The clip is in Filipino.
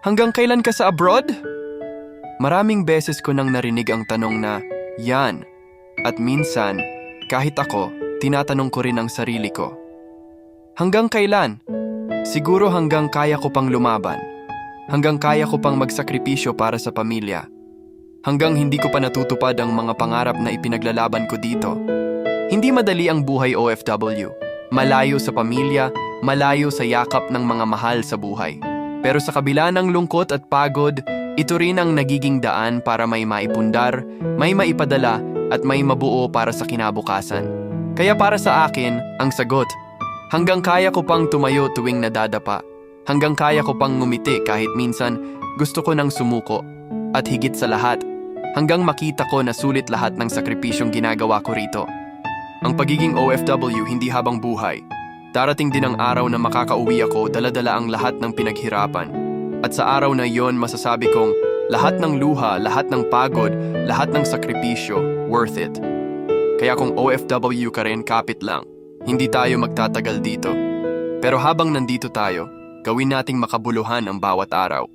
Hanggang kailan ka sa abroad? Maraming beses ko nang narinig ang tanong na, yan. At minsan, kahit ako, tinatanong ko rin ang sarili ko. Hanggang kailan? Siguro hanggang kaya ko pang lumaban. Hanggang kaya ko pang magsakripisyo para sa pamilya. Hanggang hindi ko pa natutupad ang mga pangarap na ipinaglalaban ko dito. Hindi madali ang buhay OFW. Malayo sa pamilya, malayo sa yakap ng mga mahal sa buhay. Pero sa kabila ng lungkot at pagod, ito rin ang nagiging daan para may maipundar, may maipadala at may mabuo para sa kinabukasan. Kaya para sa akin, ang sagot, hanggang kaya ko pang tumayo tuwing nadadapa. Hanggang kaya ko pang ngumiti kahit minsan gusto ko nang sumuko. At higit sa lahat, hanggang makita ko na sulit lahat ng sakripisyong ginagawa ko rito. Ang pagiging OFW hindi habang buhay. Darating din ang araw na makakauwi ako dala-dala ang lahat ng pinaghirapan. At sa araw na iyon masasabi kong lahat ng luha, lahat ng pagod, lahat ng sakripisyo, worth it. Kaya kung OFW ka rin, kapit lang. Hindi tayo magtatagal dito. Pero habang nandito tayo, gawin nating makabuluhan ang bawat araw.